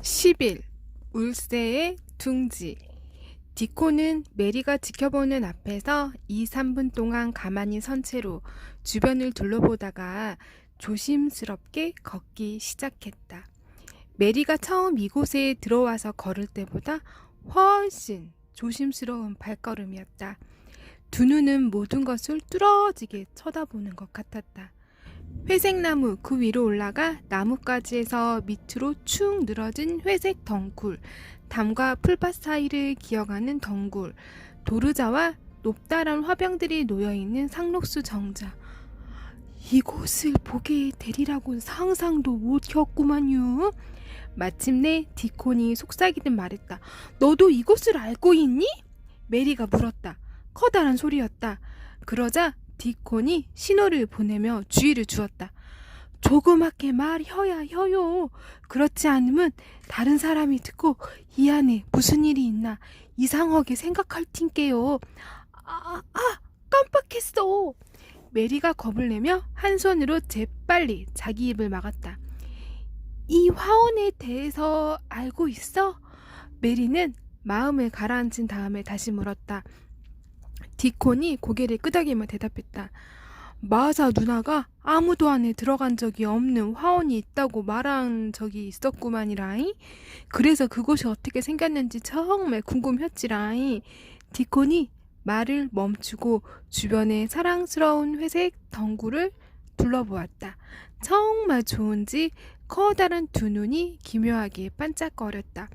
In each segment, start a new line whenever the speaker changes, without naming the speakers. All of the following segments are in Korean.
10일 울새의 둥지. 디코는 메리가 지켜보는 앞에서 2, 3분 동안 가만히 선 채로 주변을 둘러보다가 조심스럽게 걷기 시작했다. 메리가 처음 이곳에 들어와서 걸을 때보다 훨씬 조심스러운 발걸음이었다. 두 눈은 모든 것을 뚫어지게 쳐다보는 것 같았다. 회색나무 그 위로 올라가 나뭇가지에서 밑으로 축 늘어진 회색 덩굴, 담과 풀밭 사이를 기어가는 덩굴, 도르자와 높다란 화병들이 놓여있는 상록수 정자. 이곳을 보게 되리라고는 상상도 못했구만요. 마침내 디콘이 속삭이듯 말했다. 너도 이곳을 알고 있니? 메리가 물었다. 커다란 소리였다. 그러자 디콘이 신호를 보내며 주의를 주었다. 조그맣게 말혀야 혀요. 그렇지 않으면 다른 사람이 듣고 이 안에 무슨 일이 있나 이상하게 생각할 텐게요. 깜빡했어. 메리가 겁을 내며 한 손으로 재빨리 자기 입을 막았다. 이 화원에 대해서 알고 있어? 메리는 마음을 가라앉힌 다음에 다시 물었다. 디콘이 고개를 끄덕이며 대답했다. 마사 누나가 아무도 안에 들어간 적이 없는 화원이 있다고 말한 적이 있었구만이라잉. 그래서 그곳이 어떻게 생겼는지 정말 궁금했지라잉. 디콘이 말을 멈추고 주변의 사랑스러운 회색 덩굴을 둘러보았다. 정말 좋은지 커다란 두 눈이 기묘하게 반짝거렸다.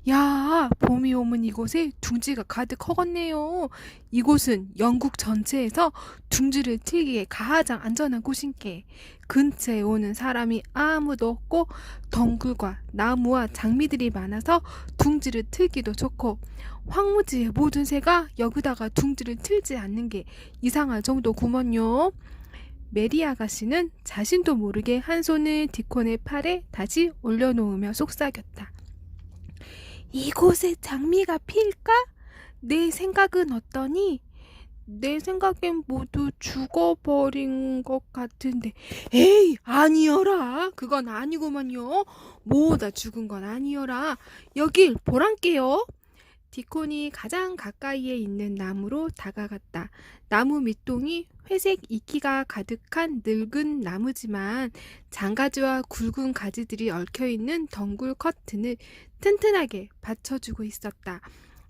야, 봄이 오면 이곳에 둥지가 가득 허겄네요. 이곳은 영국 전체에서 둥지를 트기에 가장 안전한 곳인게. 근처에 오는 사람이 아무도 없고 덩굴과 나무와 장미들이 많아서 둥지를 틀기도 좋고 황무지의 모든 새가 여기다가 둥지를 틀지 않는 게 이상할 정도구먼요. 메리 아가씨는 자신도 모르게 한 손을 디콘의 팔에 다시 올려놓으며 속삭였다. 이곳에 장미가 필까? 내 생각은 어떠니? 내 생각엔 모두 죽어버린 것 같은데. 에이, 아니여라. 그건 아니구먼요. 모두 죽은 건 아니여라. 여길 보란께요. 디콘이 가장 가까이에 있는 나무로 다가갔다. 나무 밑동이 회색 이끼가 가득한 늙은 나무지만 장가지와 굵은 가지들이 얽혀있는 덩굴 커튼을 튼튼하게 받쳐주고 있었다.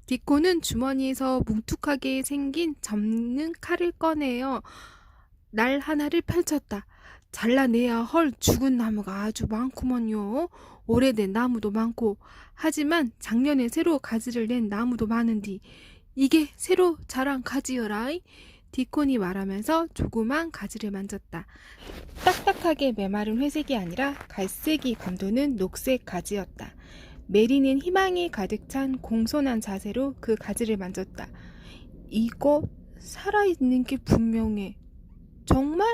디콘은 주머니에서 뭉툭하게 생긴 접는 칼을 꺼내어 날 하나를 펼쳤다. 잘라내야 헐 죽은 나무가 아주 많구먼요. 오래된 나무도 많고 하지만 작년에 새로 가지를 낸 나무도 많은디 이게 새로 자란 가지여라이. 디콘이 말하면서 조그만 가지를 만졌다. 딱딱하게 메마른 회색이 아니라 갈색이 감도는 녹색 가지였다. 메리는 희망이 가득 찬 공손한 자세로 그 가지를 만졌다. 이거 살아있는 게 분명해. 정말?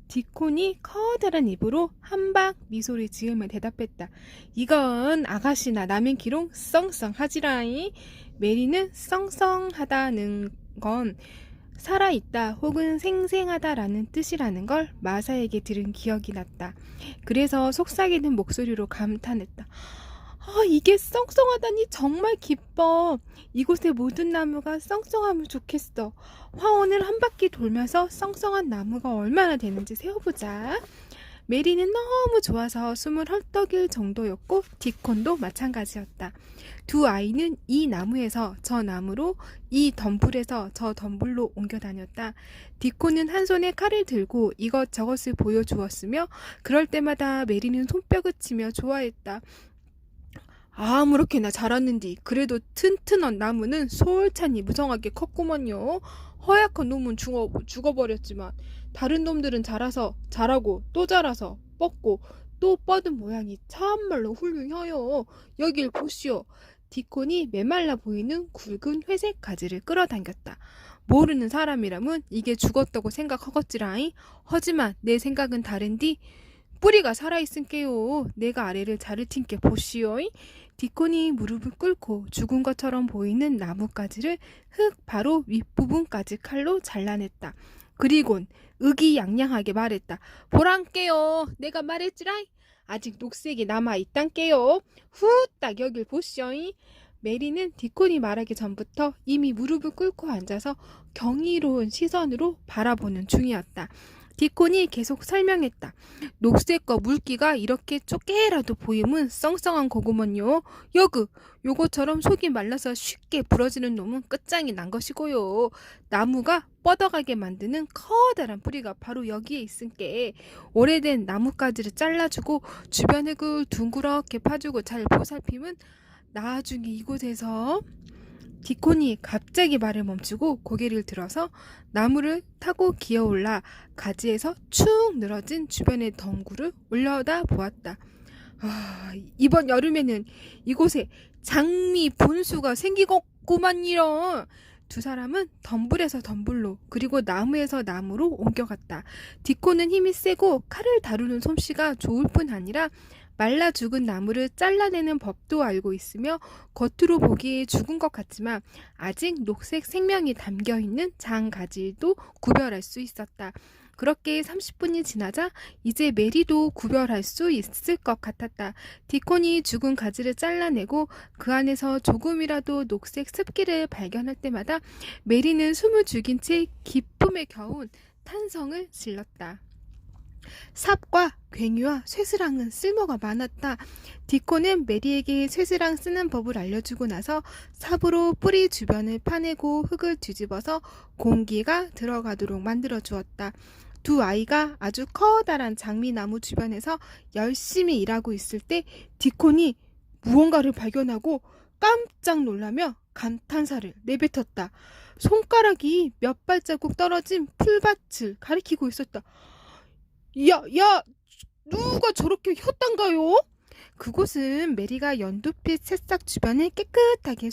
디콘이 커다란 입으로 한박 미소를 지으며 대답했다. 이건 아가씨나 남의 기록 썽썽하지라잉. 메리는 썽썽하다는 건 살아있다 혹은 생생하다라는 뜻이라는 걸 마사에게 들은 기억이 났다. 그래서 속삭이는 목소리로 감탄했다. 이게 썽썽하다니 정말 기뻐. 이곳의 모든 나무가 썽썽하면 좋겠어. 화원을 한 바퀴 돌면서 썽썽한 나무가 얼마나 되는지 세어보자. 메리는 너무 좋아서 숨을 헐떡일 정도였고 디콘도 마찬가지였다. 두 아이는 이 나무에서 저 나무로, 이 덤불에서 저 덤불로 옮겨 다녔다. 디콘은 한 손에 칼을 들고 이것저것을 보여주었으며 그럴 때마다 메리는 손뼉을 치며 좋아했다. 아무렇게나 자랐는디 그래도 튼튼한 나무는 솔찬히 무성하게 컸구먼요. 허약한 놈은 죽어버렸지만 다른 놈들은 자라고 또 자라서 뻗고 또 뻗은 모양이 참말로 훌륭해요. 여길 보시오. 디콘이 메말라 보이는 굵은 회색 가지를 끌어당겼다. 모르는 사람이라면 이게 죽었다고 생각하겠지라잉. 하지만 내 생각은 다른디. 뿌리가 살아있은게요. 내가 아래를 자를 팀께 보시오. 디콘이 무릎을 꿇고 죽은 것처럼 보이는 나뭇가지를 흙 바로 윗부분까지 칼로 잘라냈다. 그리곤 의기양양하게 말했다. 보란께요. 내가 말했지라. 아직 녹색이 남아있단께요. 후딱 여길 보시오잉. 메리는 디콘이 말하기 전부터 이미 무릎을 꿇고 앉아서 경이로운 시선으로 바라보는 중이었다. 디콘이 계속 설명했다. 녹색과 물기가 이렇게 좁게라도 보임은 썽썽한 거구먼요. 요거처럼 속이 말라서 쉽게 부러지는 놈은 끝장이 난 것이고요. 나무가 뻗어가게 만드는 커다란 뿌리가 바로 여기에 있은께 오래된 나뭇가지를 잘라주고 주변 흙을 둥그렇게 파주고 잘 보살피면 나중에 이곳에서 디콘이 갑자기 말을 멈추고 고개를 들어서 나무를 타고 기어올라 가지에서 축 늘어진 주변의 덩굴을 올려다 보았다. 이번 여름에는 이곳에 장미 분수가 생기겠구만요. 두 사람은 덤불에서 덤불로 그리고 나무에서 나무로 옮겨갔다. 디콘은 힘이 세고 칼을 다루는 솜씨가 좋을 뿐 아니라 말라 죽은 나무를 잘라내는 법도 알고 있으며 겉으로 보기에 죽은 것 같지만 아직 녹색 생명이 담겨있는 장가지도 구별할 수 있었다. 그렇게 30분이 지나자 이제 메리도 구별할 수 있을 것 같았다. 디콘이 죽은 가지를 잘라내고 그 안에서 조금이라도 녹색 습기를 발견할 때마다 메리는 숨을 죽인 채 기쁨에 겨운 탄성을 질렀다. 삽과 괭이와 쇠스랑은 쓸모가 많았다. 디콘은 메리에게 쇠스랑 쓰는 법을 알려주고 나서 삽으로 뿌리 주변을 파내고 흙을 뒤집어서 공기가 들어가도록 만들어 주었다. 두 아이가 아주 커다란 장미나무 주변에서 열심히 일하고 있을 때 디콘이 무언가를 발견하고 깜짝 놀라며 감탄사를 내뱉었다. 손가락이 몇 발자국 떨어진 풀밭을 가리키고 있었다. 야, 누가 저렇게 혔단가요? 그곳은 메리가 연두빛 새싹 주변을 깨끗하게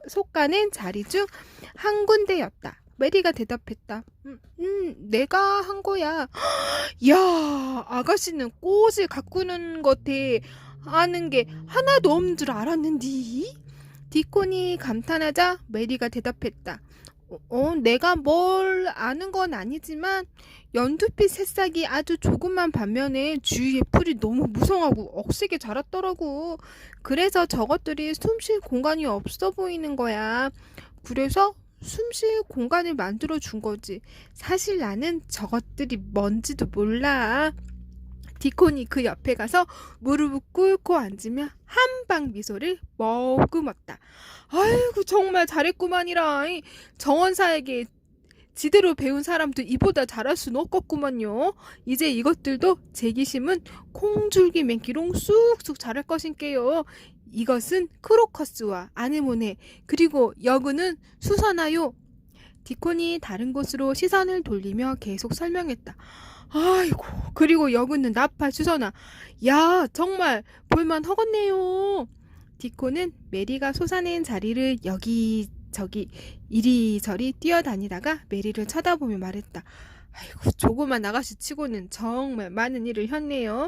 솎아낸 자리 중 한 군데였다. 메리가 대답했다. 내가 한 거야. 야, 아가씨는 꽃을 가꾸는 것에 아는 게 하나도 없는 줄 알았는디? 디콘이 감탄하자 메리가 대답했다. 내가 뭘 아는 건 아니지만 연두빛 새싹이 아주 조그만 반면에 주위에 풀이 너무 무성하고 억세게 자랐더라고. 그래서 저것들이 숨 쉴 공간이 없어 보이는 거야. 그래서 숨 쉴 공간을 만들어 준 거지. 사실 나는 저것들이 뭔지도 몰라. 디콘이 그 옆에 가서 무릎을 꿇고 앉으며 한방 미소를 머금었다. 아이고 정말 잘했구만이라. 정원사에게 지대로 배운 사람도 이보다 잘할 수는 없겠구만요. 이제 이것들도 제기심은 콩줄기 맹기롱 쑥쑥 자랄 것인게요. 이것은 크로커스와 아네모네 그리고 여그는 수선화요. 디콘이 다른 곳으로 시선을 돌리며 계속 설명했다. 아이고 그리고 여그는 나팔 수선화. 야 정말 볼만 허겄네요. 디콘은 메리가 솟아낸 자리를 여기저기 이리저리 뛰어다니다가 메리를 쳐다보며 말했다. 아이고 조그만 아가씨 치고는 정말 많은 일을 했네요.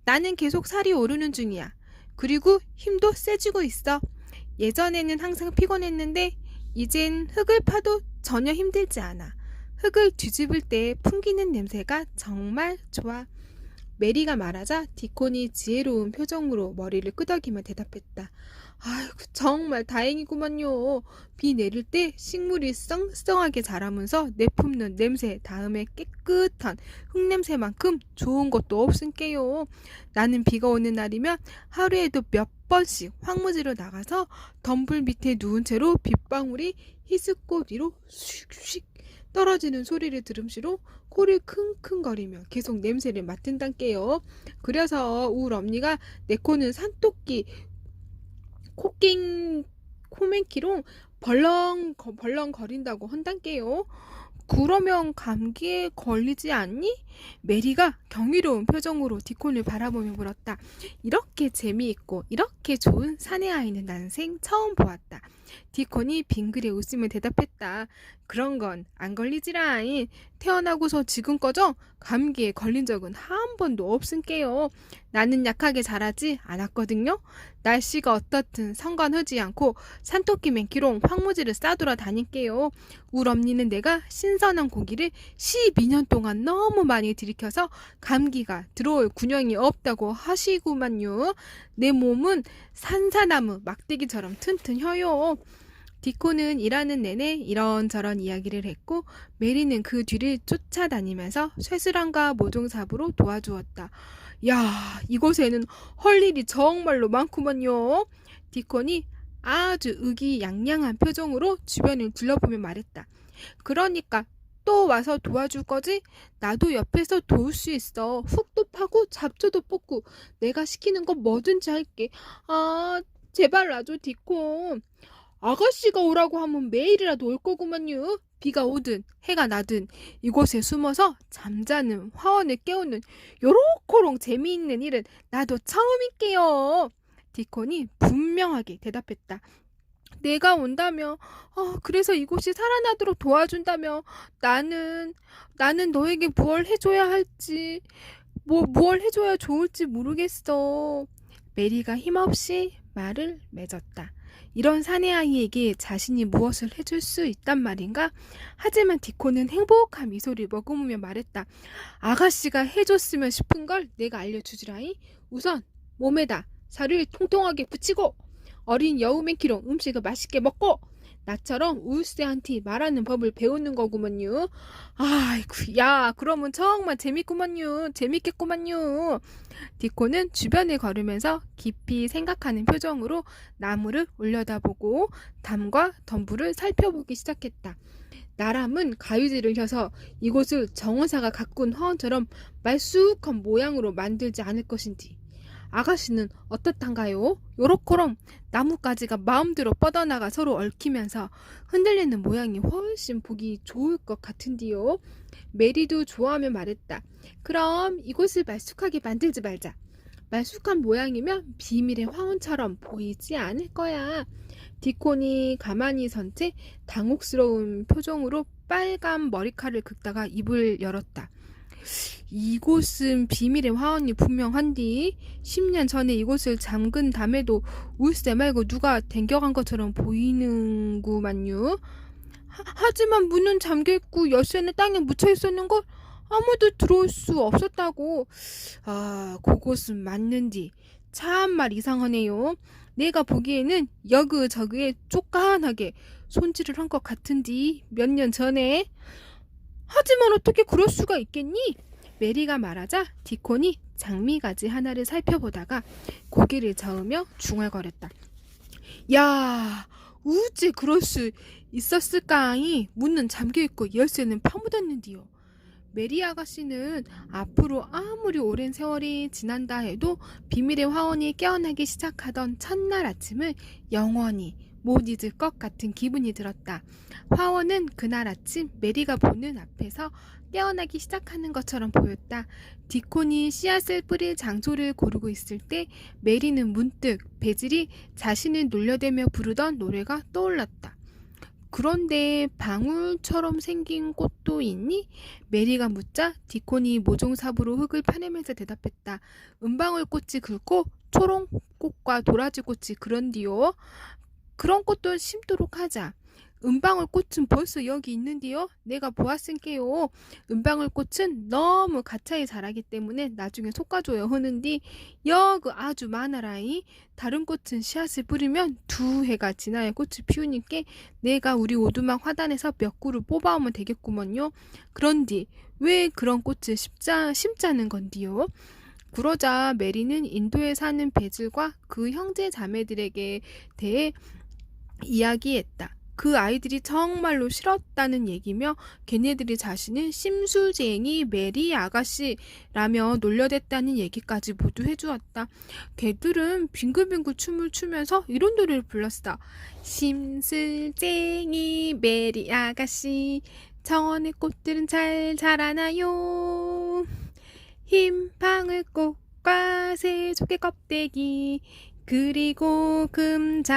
나는 계속 살이 오르는 중이야. 그리고 힘도 세지고 있어. 예전에는 항상 피곤했는데 이젠 흙을 파도 전혀 힘들지 않아. 흙을 뒤집을 때 풍기는 냄새가 정말 좋아. 메리가 말하자 디콘이 지혜로운 표정으로 머리를 끄덕이며 대답했다. 아이고 정말 다행이구만요. 비 내릴 때 식물이 썽썽하게 자라면서 내뿜는 냄새 다음에 깨끗한 흙냄새만큼 좋은 것도 없은게요. 나는 비가 오는 날이면 하루에도 몇 번씩 황무지로 나가서 덤불 밑에 누운 채로 빗방울이 히스꽃 위로 슉슉 떨어지는 소리를 들음시로 코를 킁킁거리며 계속 냄새를 맡은단께요. 그래서 울 엄니가 내 코는 산토끼 코맹키롱 벌렁 거린다고 한단께요. 그러면 감기에 걸리지 않니? 메리가 경이로운 표정으로 디콘을 바라보며 물었다. 이렇게 재미있고 이렇게 좋은 사내 아이는 난생 처음 보았다. 디콘이 빙그레 웃으며 대답했다. 그런 건 안 걸리지라잉. 태어나고서 지금까지 감기에 걸린 적은 한 번도 없은게요. 나는 약하게 자라지 않았거든요. 날씨가 어떻든 상관하지 않고 산토끼 맨키롱 황무지를 싸돌아 다닐게요. 울 언니는 내가 신선한 고기를 12년 동안 너무 많이 들이켜서 감기가 들어올 군형이 없다고 하시구만요. 내 몸은 산사나무 막대기처럼 튼튼해요. 디코는 일하는 내내 이런저런 이야기를 했고 메리는 그 뒤를 쫓아다니면서 쇠술함과 모종삽으로 도와주었다. 야, 이곳에는 할 일이 정말로 많구먼요. 디콘이 아주 의기양양한 표정으로 주변을 둘러보며 말했다. 그러니까 또 와서 도와줄 거지? 나도 옆에서 도울 수 있어. 흙도 파고 잡초도 뽑고 내가 시키는 거 뭐든지 할게. 아, 제발 놔줘, 디콘. 아가씨가 오라고 하면 매일이라도 올 거구만요. 비가 오든 해가 나든 이곳에 숨어서 잠자는 화원을 깨우는 요렇게롱 재미있는 일은 나도 처음일게요. 디콘이 분명하게 대답했다. 내가 온다며, 그래서 이곳이 살아나도록 도와준다며, 나는 너에게 무얼 해줘야 할지, 무얼 해줘야 좋을지 모르겠어. 메리가 힘없이 말을 맺었다. 이런 사내 아이에게 자신이 무엇을 해줄 수 있단 말인가? 하지만 디코는 행복한 미소를 머금으며 말했다. 아가씨가 해줬으면 싶은 걸 내가 알려주지라잉. 우선 몸에다 살을 통통하게 붙이고 어린 여우맨키롱 음식을 맛있게 먹고 나처럼 울새한테 말하는 법을 배우는 거구먼요. 아이고, 야, 그러면 정말 재밌구먼요. 재밌겠구먼요. 디코는 주변을 걸으면서 깊이 생각하는 표정으로 나무를 올려다보고 담과 덤불을 살펴보기 시작했다. 나람은 가위질을 혀서 이곳을 정원사가 가꾼 화원처럼 말쑥한 모양으로 만들지 않을 것인지. 아가씨는 어떻단가요? 요렇게럼 나뭇가지가 마음대로 뻗어나가 서로 얽히면서 흔들리는 모양이 훨씬 보기 좋을 것 같은디요. 메리도 좋아하며 말했다. 그럼 이곳을 말쑥하게 만들지 말자. 말쑥한 모양이면 비밀의 화원처럼 보이지 않을 거야. 디콘이 가만히 선 채 당혹스러운 표정으로 빨간 머리칼을 긁다가 입을 열었다. 이곳은 비밀의 화원이 분명한디 10년 전에 이곳을 잠근 담에도 울새 말고 누가 댕겨간 것처럼 보이는구만요. 하지만 문은 잠겨있고 열쇠는 땅에 묻혀있었는걸 아무도 들어올 수 없었다고. 그곳은 맞는디 참말 이상하네요. 내가 보기에는 여그저그에 쪼깐하게 손질을 한 것 같은디 몇 년 전에. 하지만 어떻게 그럴 수가 있겠니? 메리가 말하자 디콘이 장미가지 하나를 살펴보다가 고개를 저으며 중얼거렸다. 야, 우째 그럴 수 있었을까잉? 문은 잠겨있고 열쇠는 파묻었는디요. 메리 아가씨는 앞으로 아무리 오랜 세월이 지난다 해도 비밀의 화원이 깨어나기 시작하던 첫날 아침을 영원히 못 잊을 것 같은 기분이 들었다. 화원은 그날 아침 메리가 보는 앞에서 깨어나기 시작하는 것처럼 보였다. 디콘이 씨앗을 뿌릴 장소를 고르고 있을 때 메리는 문득 베질이 자신을 놀려대며 부르던 노래가 떠올랐다. 그런데 방울처럼 생긴 꽃도 있니? 메리가 묻자 디콘이 모종삽으로 흙을 파내면서 대답했다. 은방울꽃이 굵고 초롱꽃과 도라지꽃이 그런디요. 그런 꽃도 심도록 하자. 은방울꽃은 벌써 여기 있는데요. 내가 보았은게요. 은방울꽃은 너무 가차에 자라기 때문에 나중에 솎아줘야 하는디 여그 아주 많아라이. 다른 꽃은 씨앗을 뿌리면 2해가 지나야 꽃을 피우니까 내가 우리 오두막 화단에서 몇 그루 뽑아오면 되겠구먼요. 그런디 왜 그런 꽃을 심자는 건디요? 그러자 메리는 인도에 사는 베질과 그 형제 자매들에게 대해 이야기했다. 그 아이들이 정말로 싫었다는 얘기며 걔네들이 자신을 심술쟁이 메리 아가씨라며 놀려댔다는 얘기까지 모두 해주었다. 걔들은 빙글빙글 춤을 추면서 이런 노래를 불렀어. 심술쟁이 메리 아가씨 정원의 꽃들은 잘 자라나요. 흰 방울꽃과 새조개 껍데기 그리고 금잔화가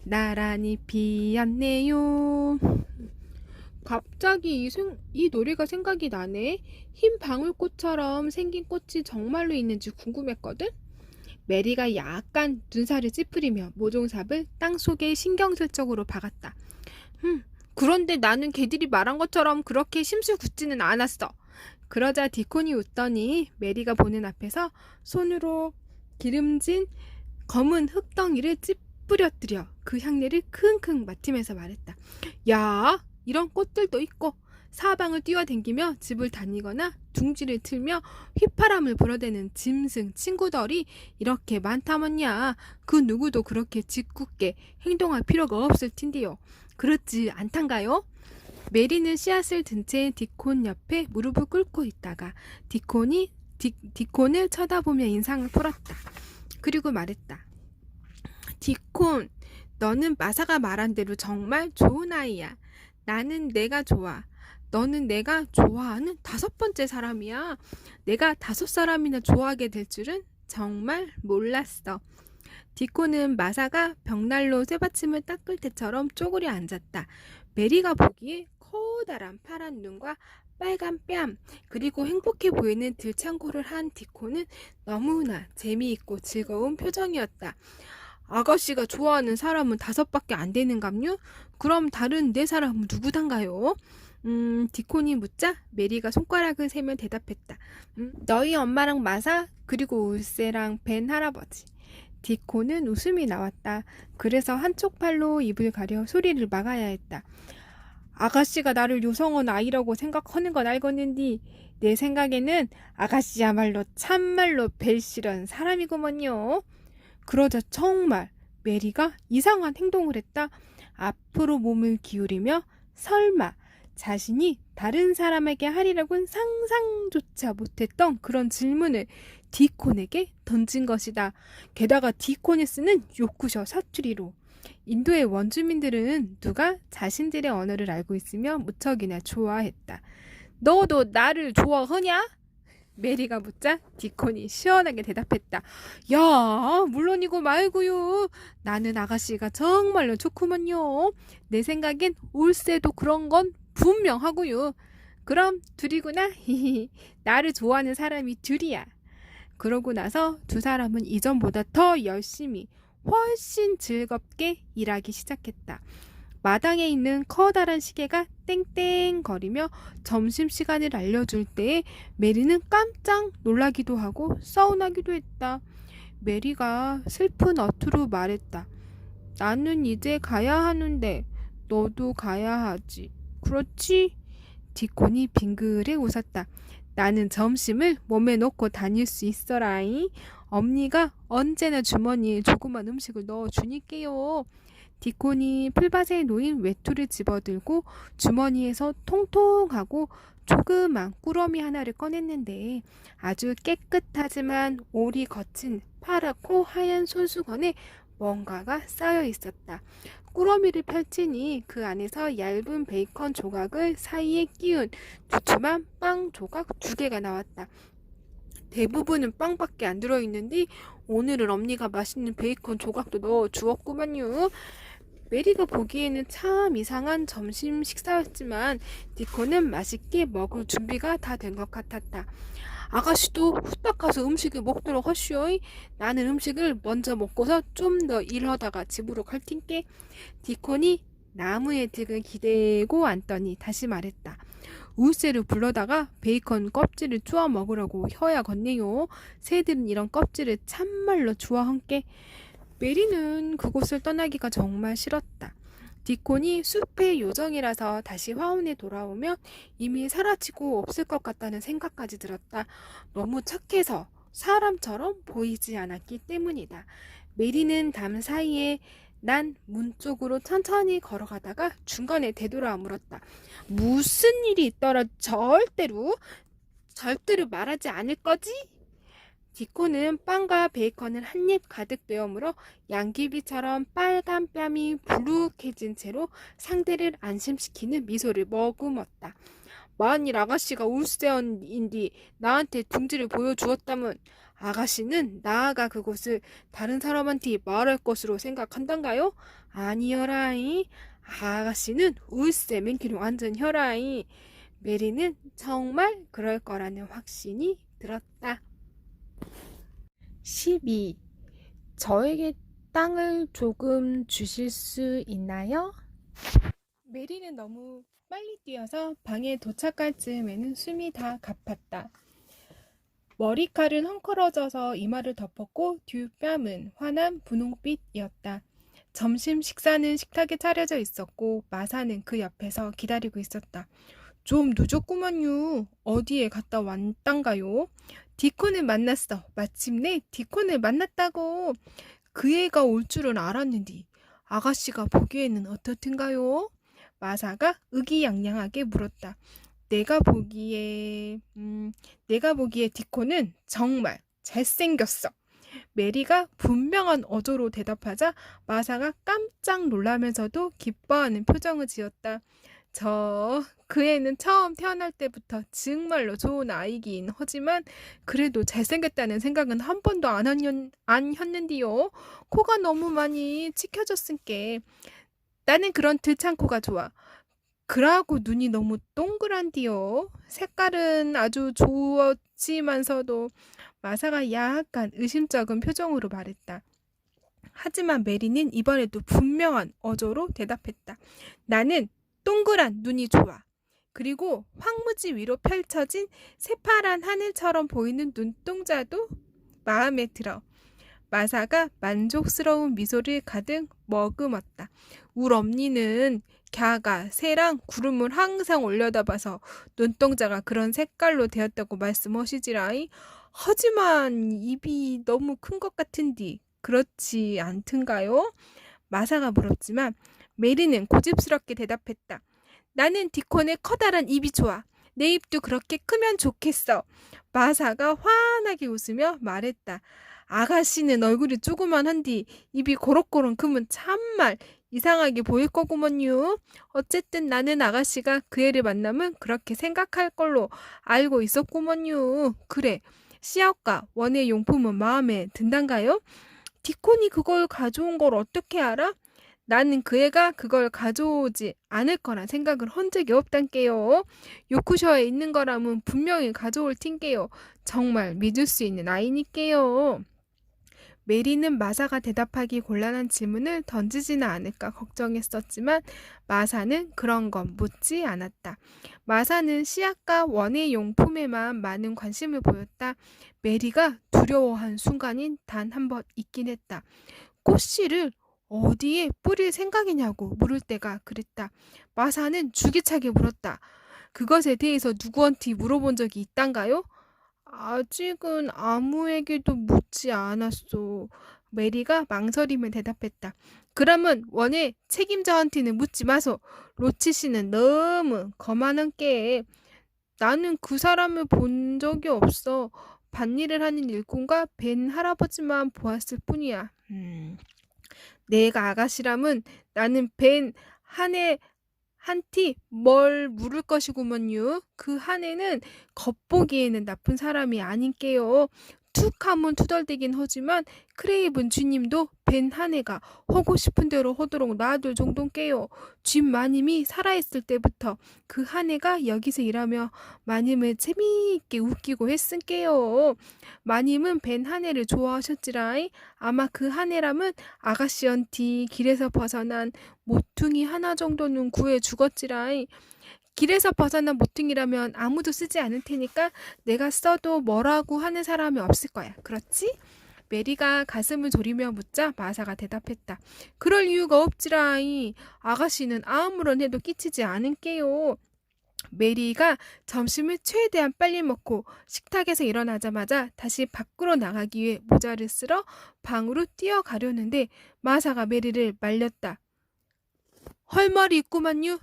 나란히 피었네요. 갑자기 이 노래가 생각이 나네. 흰 방울꽃처럼 생긴 꽃이 정말로 있는지 궁금했거든. 메리가 약간 눈살을 찌푸리며 모종삽을 땅속에 신경질적으로 박았다. 그런데 나는 걔들이 말한 것처럼 그렇게 심술 굳지는 않았어. 그러자 디콘이 웃더니 메리가 보는 앞에서 손으로 기름진 검은 흙덩이를 찌푸려뜨려 그 향내를 킁킁 맡으면서 말했다. 야, 이런 꽃들도 있고 사방을 뛰어댕기며 집을 다니거나 둥지를 틀며 휘파람을 불어대는 짐승 친구들이 이렇게 많다면야 그 누구도 그렇게 짓궂게 행동할 필요가 없을 텐데요. 그렇지 않단가요? 메리는 씨앗을 든 채 디콘 옆에 무릎을 꿇고 있다가 디콘을 쳐다보며 인상을 풀었다. 그리고 말했다. 디콘, 너는 마사가 말한 대로 정말 좋은 아이야. 나는 내가 좋아. 너는 내가 좋아하는 5번째 사람이야. 내가 5사람이나 좋아하게 될 줄은 정말 몰랐어. 디코는 마사가 벽난로 쇠받침을 닦을 때처럼 쪼그려 앉았다. 메리가 보기에 커다란 파란 눈과 빨간 뺨, 그리고 행복해 보이는 들창고를 한 디코는 너무나 재미있고 즐거운 표정이었다. 아가씨가 좋아하는 사람은 5밖에 안 되는감요? 그럼 다른 4사람은 누구단가요? 디콘이 묻자 메리가 손가락을 세며 대답했다. 너희 엄마랑 마사, 그리고 울세랑 벤 할아버지. 디콘은 웃음이 나왔다. 그래서 한쪽 팔로 입을 가려 소리를 막아야 했다. 아가씨가 나를 요성한 아이라고 생각하는 건 알겠는디 내 생각에는 아가씨야말로 참말로 벨실한 사람이구먼요. 그러자 정말 메리가 이상한 행동을 했다. 앞으로 몸을 기울이며 설마 자신이 다른 사람에게 하리라고는 상상조차 못했던 그런 질문을 디콘에게 던진 것이다. 게다가 디콘이 쓰는 요쿠셔 사투리로. 인도의 원주민들은 누가 자신들의 언어를 알고 있으며 무척이나 좋아했다. 너도 나를 좋아하냐? 메리가 묻자 디콘이 시원하게 대답했다. 야, 물론이고 말고요. 나는 아가씨가 정말로 좋구먼요. 내 생각엔 울세도 그런 건 분명하고요. 그럼 둘이구나. 나를 좋아하는 사람이 둘이야. 그러고 나서 2사람은 이전보다 더 열심히 훨씬 즐겁게 일하기 시작했다. 마당에 있는 커다란 시계가 땡땡거리며 점심시간을 알려줄 때에 메리는 깜짝 놀라기도 하고 서운하기도 했다. 메리가 슬픈 어투로 말했다. 나는 이제 가야 하는데 너도 가야 하지. 그렇지? 디콘이 빙그레 웃었다. 나는 점심을 몸에 넣고 다닐 수 있어라잉. 엄니가 언제나 주머니에 조그만 음식을 넣어주니께요. 디콘이 풀밭에 놓인 외투를 집어들고 주머니에서 통통하고 조그만 꾸러미 하나를 꺼냈는데 아주 깨끗하지만 올이 거친 파랗고 하얀 손수건에 뭔가가 쌓여 있었다. 꾸러미를 펼치니 그 안에서 얇은 베이컨 조각을 사이에 끼운 두툼한 빵 조각 2개가 나왔다. 대부분은 빵밖에 안 들어있는데 오늘은 엄니가 맛있는 베이컨 조각도 넣어 주었구만요. 메리가 보기에는 참 이상한 점심 식사였지만 디코는 맛있게 먹을 준비가 다 된 것 같았다. 아가씨도 후딱 가서 음식을 먹도록 하시오. 나는 음식을 먼저 먹고서 좀 더 일하다가 집으로 갈 텐께. 디콘이 나무의 등을 기대고 앉더니 다시 말했다. 울새를 불러다가 베이컨 껍질을 쪼아 먹으라고 혀야 걷네요. 새들은 이런 껍질을 참말로 좋아한께. 메리는 그곳을 떠나기가 정말 싫었다. 디콘이 숲의 요정이라서 다시 화원에 돌아오면 이미 사라지고 없을 것 같다는 생각까지 들었다. 너무 착해서 사람처럼 보이지 않았기 때문이다. 메리는 담 사이에 난 문 쪽으로 천천히 걸어가다가 중간에 되돌아 물었다. 무슨 일이 있더라 절대로 말하지 않을 거지? 디코는 빵과 베이컨을 한 입 가득 베어 물어 양귀비처럼 빨간 뺨이 부룩해진 채로 상대를 안심시키는 미소를 머금었다. 만일 아가씨가 울세언인디 나한테 둥지를 보여주었다면 아가씨는 나아가 그곳을 다른 사람한테 말할 것으로 생각한단가요? 아니여라이. 아가씨는 울세 맨키로 완전 혀라이. 메리는 정말 그럴 거라는 확신이 들었다. 12. 저에게 땅을 조금 주실 수 있나요? 메리는 너무 빨리 뛰어서 방에 도착할 즈음에는 숨이 다 가팠다. 머리칼은 헝클어져서 이마를 덮었고 뒷뺨은 환한 분홍빛이었다. 점심 식사는 식탁에 차려져 있었고 마사는 그 옆에서 기다리고 있었다. 좀 늦었구먼요. 어디에 갔다 왔단가요? 디콘을 만났어. 마침내 디콘을 만났다고. 그 애가 올 줄은 알았는데 아가씨가 보기에는 어떻든가요? 마사가 의기양양하게 물었다. 내가 보기에 내가 보기에 디코는 정말 잘생겼어. 메리가 분명한 어조로 대답하자 마사가 깜짝 놀라면서도 기뻐하는 표정을 지었다. 그 애는 처음 태어날 때부터 정말로 좋은 아이긴 하지만 그래도 잘생겼다는 생각은 한 번도 안 했는디요. 코가 너무 많이 치켜졌으니까. 나는 그런 들창 코가 좋아. 그러고 눈이 너무 동그란디요. 색깔은 아주 좋지만서도 마사가 약간 의심쩍은 표정으로 말했다. 하지만 메리는 이번에도 분명한 어조로 대답했다. 나는 동그란 눈이 좋아. 그리고 황무지 위로 펼쳐진 새파란 하늘처럼 보이는 눈동자도 마음에 들어. 마사가 만족스러운 미소를 가득 머금었다. 울 엄니는 갸가 새랑 구름을 항상 올려다봐서 눈동자가 그런 색깔로 되었다고 말씀하시지라이. 하지만 입이 너무 큰 것 같은디 그렇지 않든가요? 마사가 물었지만 메리는 고집스럽게 대답했다. 나는 디콘의 커다란 입이 좋아. 내 입도 그렇게 크면 좋겠어. 마사가 환하게 웃으며 말했다. 아가씨는 얼굴이 조그만한디 입이 고럭고럭 크면 참말 이상하게 보일 거구먼요. 어쨌든 나는 아가씨가 그 애를 만나면 그렇게 생각할 걸로 알고 있었구먼요. 그래, 씨앗과 원의 용품은 마음에 든단가요? 디콘이 그걸 가져온 걸 어떻게 알아? 나는 그 애가 그걸 가져오지 않을 거란 생각을 한 적이 없단께요. 요크셔에 있는 거라면 분명히 가져올 텐게요. 정말 믿을 수 있는 아이니께요. 메리는 마사가 대답하기 곤란한 질문을 던지지는 않을까 걱정했었지만 마사는 그런 건 묻지 않았다. 마사는 씨앗과 원의 용품에만 많은 관심을 보였다. 메리가 두려워한 순간이 단 한 번 있긴 했다. 꽃씨를 어디에 뿌릴 생각이냐고 물을 때가 그랬다. 마사는 주기차게 물었다. 그것에 대해서 누구한테 물어본 적이 있단가요? 아직은 아무에게도 묻지 않았소. 메리가 망설이며 대답했다. 그러면 원의 책임자한테는 묻지 마소. 로치 씨는 너무 거만한 게. 나는 그 사람을 본 적이 없어. 밭일을 하는 일꾼과 벤 할아버지만 보았을 뿐이야. 내가 아가씨라면 나는 벤 한해 한티 뭘 물을 것이구먼요. 그 한해는 겉보기에는 나쁜 사람이 아닌게요. 툭 하면 투덜대긴 하지만 크레이븐 쥐님도 벤 한해가 하고 싶은 대로 하도록 놔둘 정도인게요. 쥐 마님이 살아있을 때부터 그 한해가 여기서 일하며 마님을 재미있게 웃기고 했은게요. 마님은 벤 한해를 좋아하셨지라이. 아마 그 한해라면 아가씨언티 길에서 벗어난 모퉁이 하나 정도는 구해 주겠지라이. 길에서 벗어난 모퉁이라면 아무도 쓰지 않을 테니까 내가 써도 뭐라고 하는 사람이 없을 거야. 그렇지? 메리가 가슴을 졸이며 묻자 마사가 대답했다. 그럴 이유가 없지라이. 아가씨는 아무런 해도 끼치지 않은게요. 메리가 점심을 최대한 빨리 먹고 식탁에서 일어나자마자 다시 밖으로 나가기 위해 모자를 쓸어 방으로 뛰어가려는데 마사가 메리를 말렸다. 할 말이 있구만요.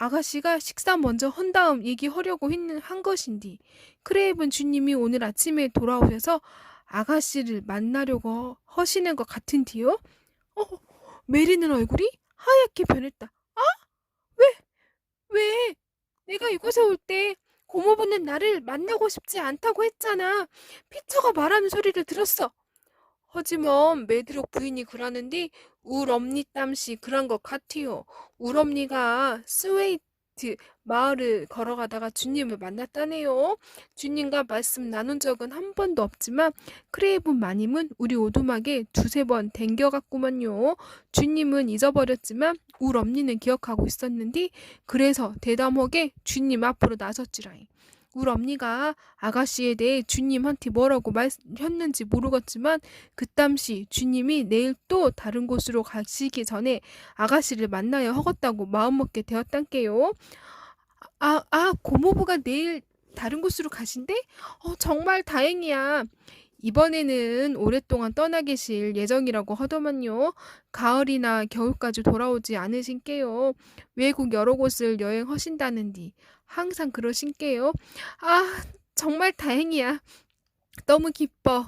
아가씨가 식사 먼저 한 다음 얘기하려고 한 것인디 크레이븐 주님이 오늘 아침에 돌아오셔서 아가씨를 만나려고 하시는 것 같은디요? 메리는 얼굴이 하얗게 변했다. 아? 왜? 왜? 내가 이곳에 올 때 고모부는 나를 만나고 싶지 않다고 했잖아. 피터가 말하는 소리를 들었어. 하지만 메드록 부인이 그러는데 울 엄니 땀시 그런 것 같아요. 울 엄니가 스웨이트 마을을 걸어가다가 주님을 만났다네요. 주님과 말씀 나눈 적은 한 번도 없지만 크레이븐 마님은 우리 오두막에 두세 번 댕겨갔구만요. 주님은 잊어버렸지만 울 엄니는 기억하고 있었는데 그래서 대담하게 주님 앞으로 나섰지라잉. 울 엄니가 아가씨에 대해 주님한테 뭐라고 말했는지 모르겠지만 그땀시 주님이 내일 또 다른 곳으로 가시기 전에 아가씨를 만나야 허겄다고 마음먹게 되었단께요. 고모부가 내일 다른 곳으로 가신대? 정말 다행이야. 이번에는 오랫동안 떠나 계실 예정이라고 하더만요. 가을이나 겨울까지 돌아오지 않으신께요. 외국 여러 곳을 여행하신다는디 항상 그러신께요. 아, 정말 다행이야. 너무 기뻐.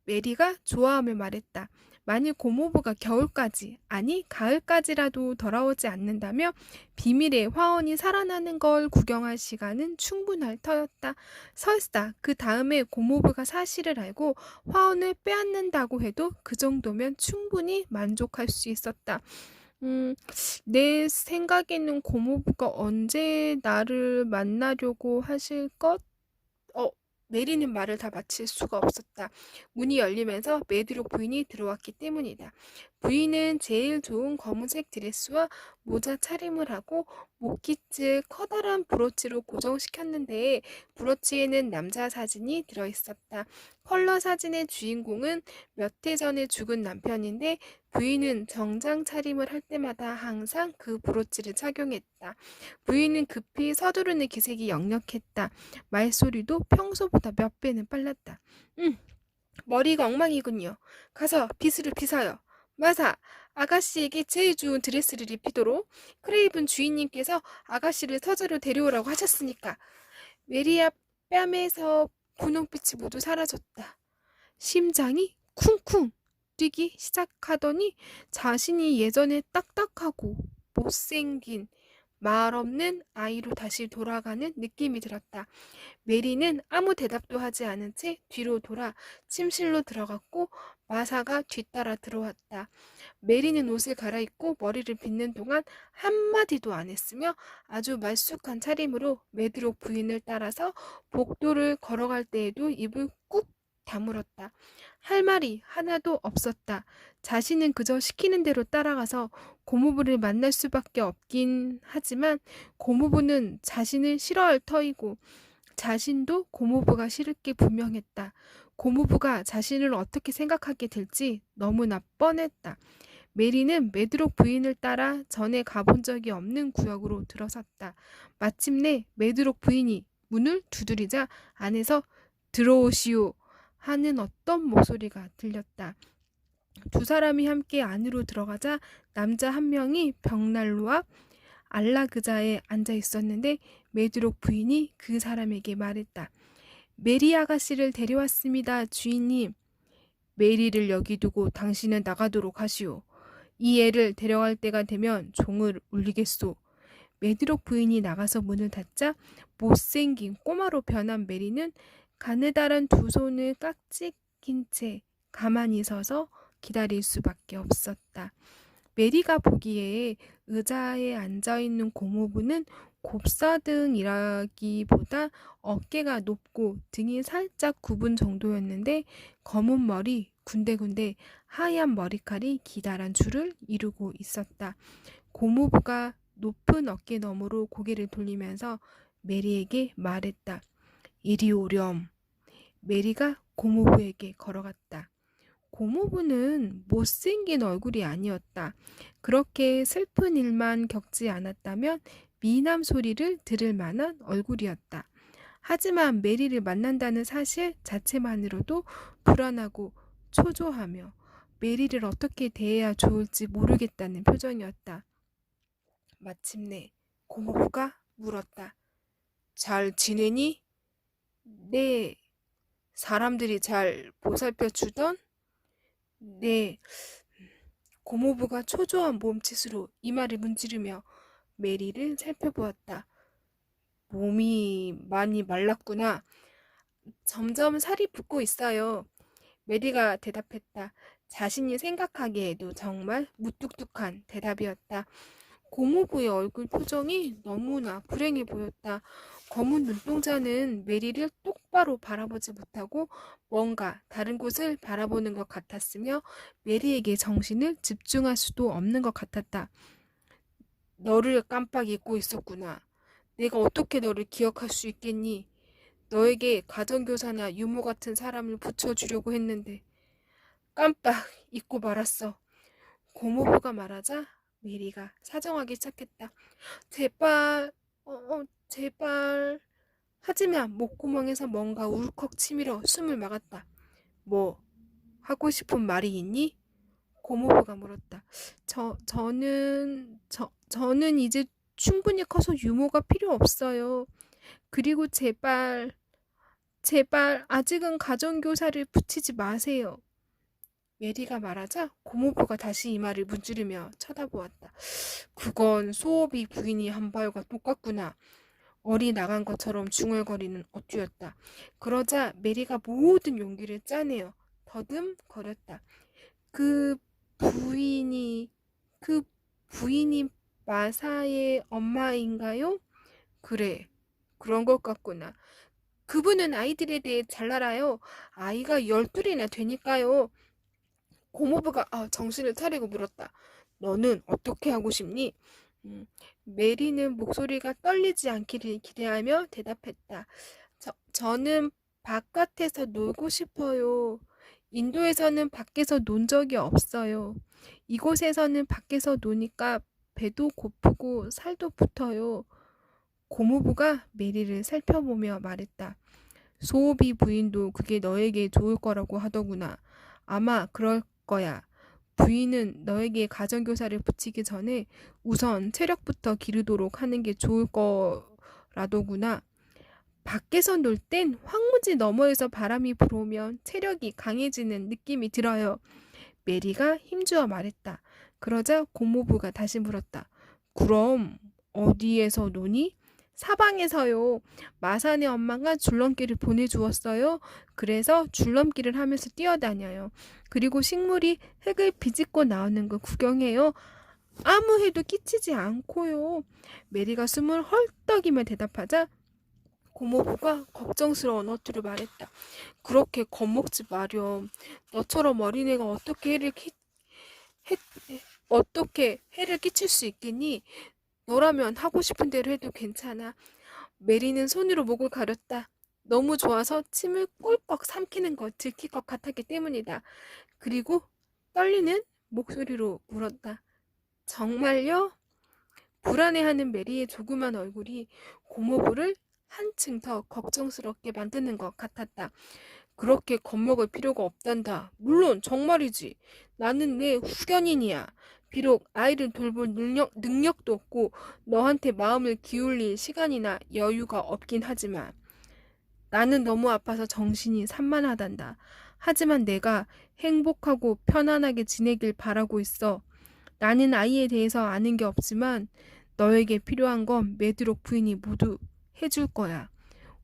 메리가 좋아하며 말했다. 만일 고모부가 겨울까지, 아니 가을까지라도 돌아오지 않는다면 비밀의 화원이 살아나는 걸 구경할 시간은 충분할 터였다. 설사 그 다음에 고모부가 사실을 알고 화원을 빼앗는다고 해도 그 정도면 충분히 만족할 수 있었다. 내 생각에는 고모부가 언제 나를 만나려고 하실 것? 어, 메리는 말을 다 마칠 수가 없었다. 문이 열리면서 메드록 부인이 들어왔기 때문이다. 부인은 제일 좋은 검은색 드레스와 모자 차림을 하고 목깃을 커다란 브로치로 고정시켰는데 브로치에는 남자 사진이 들어있었다. 컬러 사진의 주인공은 몇 해 전에 죽은 남편인데 부인은 정장 차림을 할 때마다 항상 그 브로치를 착용했다. 부인은 급히 서두르는 기색이 역력했다. 말소리도 평소보다 몇 배는 빨랐다. 머리가 엉망이군요. 가서 비스를 빗어요. 마사, 아가씨에게 제일 좋은 드레스를 입히도록 크레이븐 주인님께서 아가씨를 서재로 데려오라고 하셨으니까. 메리아 뺨에서 분홍빛이 모두 사라졌다. 심장이 쿵쿵 뛰기 시작하더니 자신이 예전에 딱딱하고 못생긴 말 없는 아이로 다시 돌아가는 느낌이 들었다. 메리는 아무 대답도 하지 않은 채 뒤로 돌아 침실로 들어갔고 마사가 뒤따라 들어왔다. 메리는 옷을 갈아입고 머리를 빗는 동안 한마디도 안 했으며 아주 말쑥한 차림으로 메드록 부인을 따라서 복도를 걸어갈 때에도 입을 꾹 다물었다. 할 말이 하나도 없었다. 자신은 그저 시키는 대로 따라가서 고모부를 만날 수밖에 없긴 하지만 고모부는 자신을 싫어할 터이고 자신도 고모부가 싫을 게 분명했다. 고모부가 자신을 어떻게 생각하게 될지 너무나 뻔했다. 메리는 메드록 부인을 따라 전에 가본 적이 없는 구역으로 들어섰다. 마침내 메드록 부인이 문을 두드리자 안에서 들어오시오 하는 어떤 목소리가 들렸다. 두 사람이 함께 안으로 들어가자 남자 한 명이 벽난로 앞 안락의자에 앉아 있었는데 메드록 부인이 그 사람에게 말했다. 메리 아가씨를 데려왔습니다, 주인님. 메리를 여기 두고 당신은 나가도록 하시오. 이 애를 데려갈 때가 되면 종을 울리겠소. 메드록 부인이 나가서 문을 닫자 못생긴 꼬마로 변한 메리는 가느다란 두 손을 깍지 낀 채 가만히 서서 기다릴 수밖에 없었다. 메리가 보기에 의자에 앉아있는 고모부는 곱사등이라기보다 어깨가 높고 등이 살짝 굽은 정도였는데 검은 머리, 군데군데 하얀 머리칼이 기다란 줄을 이루고 있었다. 고모부가 높은 어깨 너머로 고개를 돌리면서 메리에게 말했다. 이리 오렴. 메리가 고모부에게 걸어갔다. 고모부는 못생긴 얼굴이 아니었다. 그렇게 슬픈 일만 겪지 않았다면 미남 소리를 들을 만한 얼굴이었다. 하지만 메리를 만난다는 사실 자체만으로도 불안하고 초조하며 메리를 어떻게 대해야 좋을지 모르겠다는 표정이었다. 마침내 고모부가 물었다. 잘 지내니? 네. 사람들이 잘 보살펴 주던? 네. 고모부가 초조한 몸짓으로 이마를 문지르며 메리를 살펴보았다. 몸이 많이 말랐구나. 점점 살이 붓고 있어요. 메리가 대답했다. 자신이 생각하기에도 정말 무뚝뚝한 대답이었다. 고모부의 얼굴 표정이 너무나 불행해 보였다. 검은 눈동자는 메리를 똑바로 바라보지 못하고 뭔가 다른 곳을 바라보는 것 같았으며 메리에게 정신을 집중할 수도 없는 것 같았다. 너를 깜빡 잊고 있었구나. 내가 어떻게 너를 기억할 수 있겠니? 너에게 가정교사나 유모 같은 사람을 붙여주려고 했는데 깜빡 잊고 말았어. 고모부가 말하자 메리가 사정하기 시작했다. 제발, 제발. 하지만 목구멍에서 뭔가 울컥 치밀어 숨을 막았다. 뭐, 하고 싶은 말이 있니? 고모부가 물었다. 저는 이제 충분히 커서 유모가 필요 없어요. 그리고 제발, 아직은 가정교사를 붙이지 마세요. 메리가 말하자 고모부가 다시 이 말을 문지르며 쳐다보았다. 그건 소업이 부인이 한 말과 똑같구나. 어리 나간 것처럼 중얼거리는 어투였다. 그러자 메리가 모든 용기를 짜내어 더듬거렸다. 그 부인이 그 부인이 마사의 엄마인가요? 그래, 그런 것 같구나. 그분은 아이들에 대해 잘 알아요. 아이가 12이나 되니까요. 고모부가 정신을 차리고 물었다. 너는 어떻게 하고 싶니? 메리는 목소리가 떨리지 않기를 기대하며 대답했다. 저는 바깥에서 놀고 싶어요. 인도에서는 밖에서 논 적이 없어요. 이곳에서는 밖에서 노니까 배도 고프고 살도 붙어요. 고모부가 메리를 살펴보며 말했다. 소오비 부인도 그게 너에게 좋을 거라고 하더구나. 아마 그럴 거야. 부인은 너에게 가정교사를 붙이기 전에 우선 체력부터 기르도록 하는 게 좋을 거라더구나. 밖에서 놀 땐 황무지 너머에서 바람이 불어오면 체력이 강해지는 느낌이 들어요. 메리가 힘주어 말했다. 그러자 고모부가 다시 물었다. 그럼 어디에서 노니? 사방에서요. 마산의 엄마가 줄넘기를 보내주었어요. 그래서 줄넘기를 하면서 뛰어다녀요. 그리고 식물이 흙을 비집고 나오는 거 구경해요. 아무 해도 끼치지 않고요. 메리가 숨을 헐떡이며 대답하자 고모부가 걱정스러운 어투로 말했다. 그렇게 겁먹지 마렴. 너처럼 어린애가 해, 어떻게 해를 끼칠 수 있겠니? 너라면 하고 싶은 대로 해도 괜찮아. 메리는 손으로 목을 가렸다. 너무 좋아서 침을 꿀꺽 삼키는 거 들킬 것 같았기 때문이다. 그리고 떨리는 목소리로 물었다. 정말요? 불안해하는 메리의 조그만 얼굴이 고모부를 한층 더 걱정스럽게 만드는 것 같았다. 그렇게 겁먹을 필요가 없단다. 물론 정말이지. 나는 내 후견인이야. 비록 아이를 돌볼 능력도 없고 너한테 마음을 기울일 시간이나 여유가 없긴 하지만 나는 너무 아파서 정신이 산만하단다. 하지만 내가 행복하고 편안하게 지내길 바라고 있어. 나는 아이에 대해서 아는 게 없지만 너에게 필요한 건 메드록 부인이 모두 해줄 거야.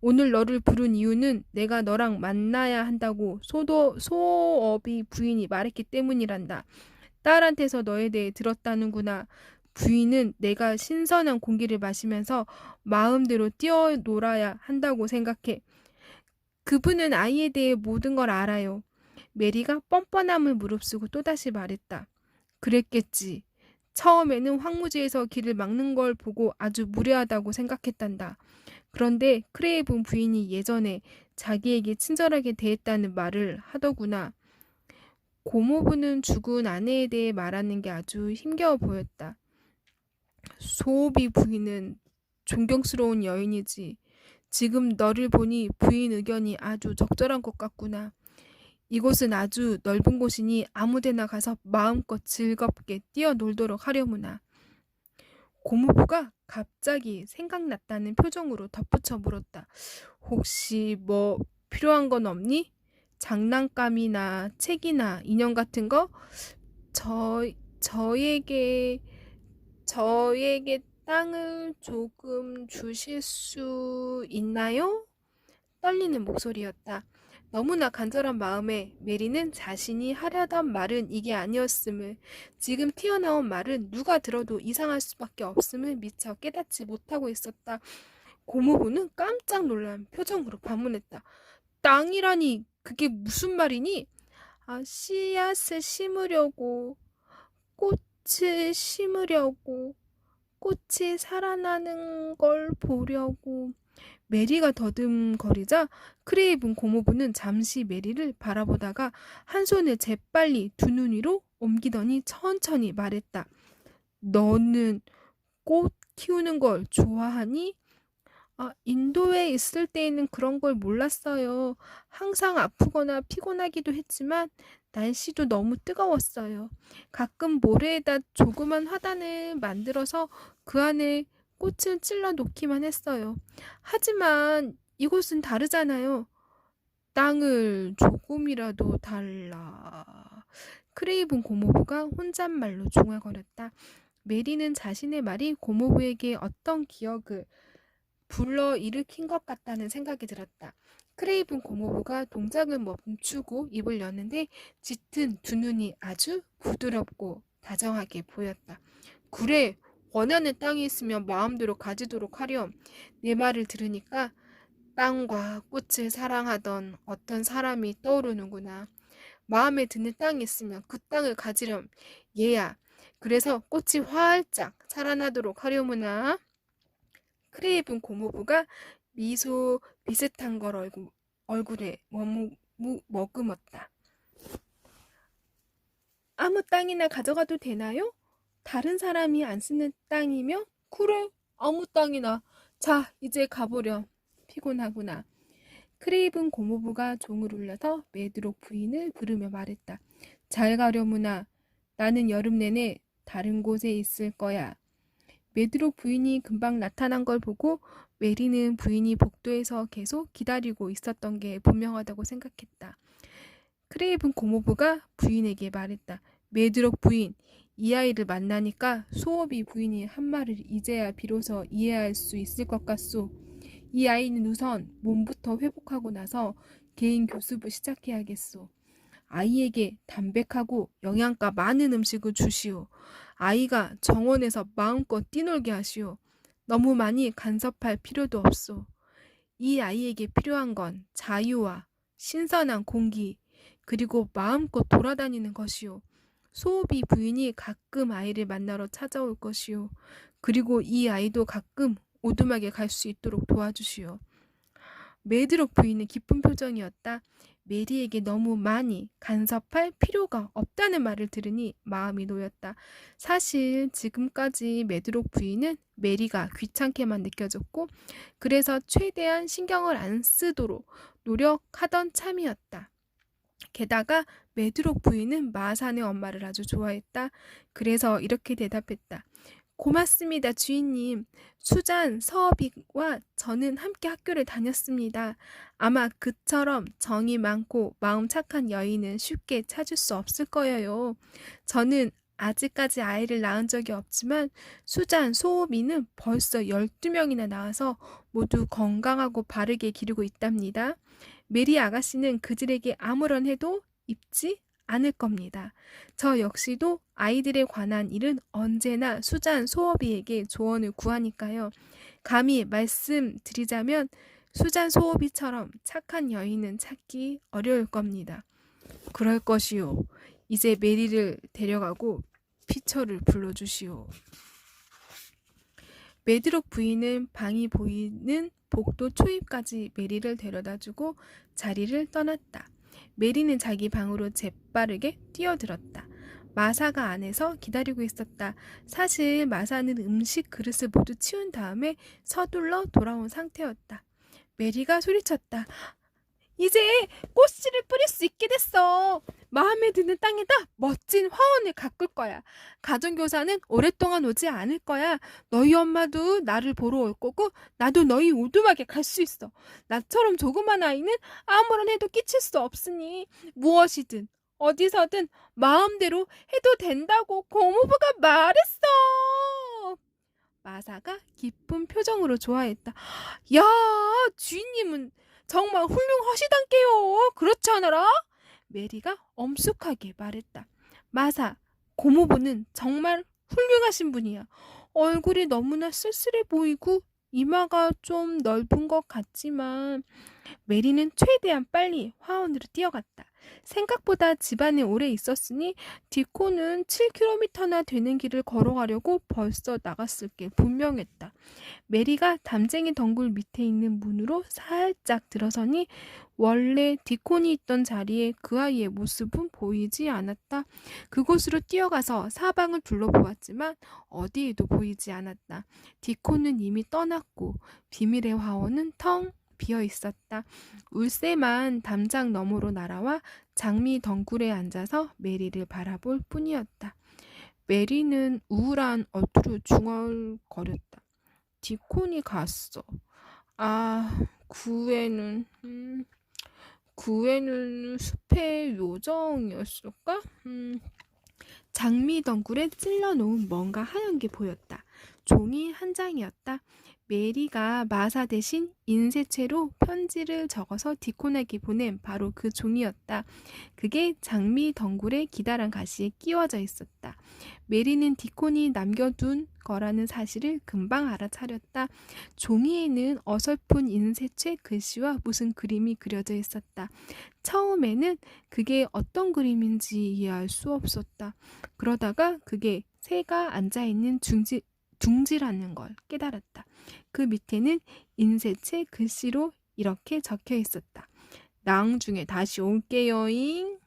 오늘 너를 부른 이유는 내가 너랑 만나야 한다고 소업이 부인이 말했기 때문이란다. 딸한테서 너에 대해 들었다는구나. 부인은 내가 신선한 공기를 마시면서 마음대로 뛰어놀아야 한다고 생각해. 그분은 아이에 대해 모든 걸 알아요. 메리가 뻔뻔함을 무릅쓰고 또다시 말했다. 그랬겠지. 처음에는 황무지에서 길을 막는 걸 보고 아주 무례하다고 생각했단다. 그런데 크레이븐 부인이 예전에 자기에게 친절하게 대했다는 말을 하더구나. 고모부는 죽은 아내에 대해 말하는 게 아주 힘겨워 보였다. 소오비 부인은 존경스러운 여인이지. 지금 너를 보니 부인 의견이 아주 적절한 것 같구나. 이곳은 아주 넓은 곳이니 아무데나 가서 마음껏 즐겁게 뛰어놀도록 하려무나. 고모부가 갑자기 생각났다는 표정으로 덧붙여 물었다. 혹시 뭐 필요한 건 없니? 장난감이나 책이나 인형 같은 거? 저에게 땅을 조금 주실 수 있나요? 떨리는 목소리였다. 너무나 간절한 마음에 메리는 자신이 하려던 말은 이게 아니었음을, 지금 튀어나온 말은 누가 들어도 이상할 수밖에 없음을 미처 깨닫지 못하고 있었다. 고모부는 깜짝 놀란 표정으로 반문했다. 땅이라니 그게 무슨 말이니? 씨앗을 심으려고, 꽃을 심으려고, 꽃이 살아나는 걸 보려고. 메리가 더듬거리자 크레이븐 고모부는 잠시 메리를 바라보다가 한 손을 재빨리 두 눈 위로 옮기더니 천천히 말했다. 너는 꽃 키우는 걸 좋아하니? 인도에 있을 때에는 그런 걸 몰랐어요. 항상 아프거나 피곤하기도 했지만 날씨도 너무 뜨거웠어요. 가끔 모래에다 조그만 화단을 만들어서 그 안에 꽃을 찔러 놓기만 했어요. 하지만 이곳은 다르잖아요. 땅을 조금이라도 달라. 크레이븐 고모부가 혼잣말로 중얼거렸다. 메리는 자신의 말이 고모부에게 어떤 기억을 불러일으킨 것 같다는 생각이 들었다. 크레이븐 고모부가 동작을 멈추고 입을 여는데 짙은 두 눈이 아주 부드럽고 다정하게 보였다. 그래, 원하는 땅이 있으면 마음대로 가지도록 하렴. 내 말을 들으니까 땅과 꽃을 사랑하던 어떤 사람이 떠오르는구나. 마음에 드는 땅이 있으면 그 땅을 가지렴. 얘야. 그래서 꽃이 활짝 자라나도록 하려무나. 크레이븐 고모부가 미소 비슷한 걸 얼굴에 머금었다. 아무 땅이나 가져가도 되나요? 다른 사람이 안 쓰는 땅이며? 그래, 아무 땅이나. 자, 이제 가보렴. 피곤하구나. 크레이븐 고모부가 종을 울려서 메드록 부인을 부르며 말했다. 잘 가려무나. 나는 여름 내내 다른 곳에 있을 거야. 메드록 부인이 금방 나타난 걸 보고 메리는 부인이 복도에서 계속 기다리고 있었던 게 분명하다고 생각했다. 크레이븐 고모부가 부인에게 말했다. 메드록 부인, 이 아이를 만나니까 소업이 부인이 한 말을 이제야 비로소 이해할 수 있을 것 같소. 이 아이는 우선 몸부터 회복하고 나서 개인 교습을 시작해야겠소. 아이에게 담백하고 영양가 많은 음식을 주시오. 아이가 정원에서 마음껏 뛰놀게 하시오. 너무 많이 간섭할 필요도 없소. 이 아이에게 필요한 건 자유와 신선한 공기, 그리고 마음껏 돌아다니는 것이오. 소호비 부인이 가끔 아이를 만나러 찾아올 것이오. 그리고 이 아이도 가끔 오두막에 갈 수 있도록 도와주시오. 메드록 부인은 기쁜 표정이었다. 메리에게 너무 많이 간섭할 필요가 없다는 말을 들으니 마음이 놓였다. 사실 지금까지 메드록 부인은 메리가 귀찮게만 느껴졌고 그래서 최대한 신경을 안 쓰도록 노력하던 참이었다. 게다가 메드록 부인은 마산의 엄마를 아주 좋아했다. 그래서 이렇게 대답했다. 고맙습니다, 주인님. 수잔, 서비와 저는 함께 학교를 다녔습니다. 아마 그처럼 정이 많고 마음 착한 여인은 쉽게 찾을 수 없을 거예요. 저는 아직까지 아이를 낳은 적이 없지만 수잔, 소호비는 벌써 12명이나 낳아서 모두 건강하고 바르게 기르고 있답니다. 메리 아가씨는 그들에게 아무런 해도 입지 않을 겁니다. 저 역시도 아이들에 관한 일은 언제나 수잔 소호비에게 조언을 구하니까요. 감히 말씀드리자면 수잔 소호비처럼 착한 여인은 찾기 어려울 겁니다. 그럴 것이요. 이제 메리를 데려가고 피처를 불러주시오. 메드록 부인은 방이 보이는 복도 초입까지 메리를 데려다주고 자리를 떠났다. 메리는 자기 방으로 재빠르게 뛰어들었다. 마사가 안에서 기다리고 있었다. 사실 마사는 음식 그릇을 모두 치운 다음에 서둘러 돌아온 상태였다. 메리가 소리쳤다. 이제 꽃씨를 뿌릴 수 있게 됐어. 마음에 드는 땅에다 멋진 화원을 가꿀 거야. 가정교사는 오랫동안 오지 않을 거야. 너희 엄마도 나를 보러 올 거고 나도 너희 오두막에 갈 수 있어. 나처럼 조그만 아이는 아무런 해도 끼칠 수 없으니 무엇이든 어디서든 마음대로 해도 된다고 고모부가 말했어. 마사가 기쁜 표정으로 좋아했다. 야, 주인님은 정말 훌륭하시단께요. 그렇지 않아라? 메리가 엄숙하게 말했다. 마사, 고모부는 정말 훌륭하신 분이야. 얼굴이 너무나 쓸쓸해 보이고 이마가 좀 넓은 것 같지만 메리는 최대한 빨리 화원으로 뛰어갔다. 생각보다 집안에 오래 있었으니 디코는 7km나 되는 길을 걸어가려고 벌써 나갔을 게 분명했다. 메리가 담쟁이 덩굴 밑에 있는 문으로 살짝 들어서니 원래 디콘이 있던 자리에 그 아이의 모습은 보이지 않았다. 그곳으로 뛰어가서 사방을 둘러보았지만 어디에도 보이지 않았다. 디콘은 이미 떠났고 비밀의 화원은 텅 비어 있었다. 울새만 담장 너머로 날아와 장미 덩굴에 앉아서 메리를 바라볼 뿐이었다. 메리는 우울한 얼투로 중얼거렸다. 디콘이 갔어. 아, 구애는 숲의 요정이었을까? 장미 덩굴에 찔러놓은 뭔가 하얀 게 보였다. 종이 한 장이었다. 메리가 마사 대신 인쇄체로 편지를 적어서 디콘에게 보낸 바로 그 종이었다. 그게 장미 덩굴의 기다란 가시에 끼워져 있었다. 메리는 디콘이 남겨둔 거라는 사실을 금방 알아차렸다. 종이에는 어설픈 인쇄체 글씨와 무슨 그림이 그려져 있었다. 처음에는 그게 어떤 그림인지 이해할 수 없었다. 그러다가 그게 새가 앉아있는 둥지라는 걸 깨달았다. 그 밑에는 인쇄체 글씨로 이렇게 적혀 있었다. 나중에 다시 올게요잉.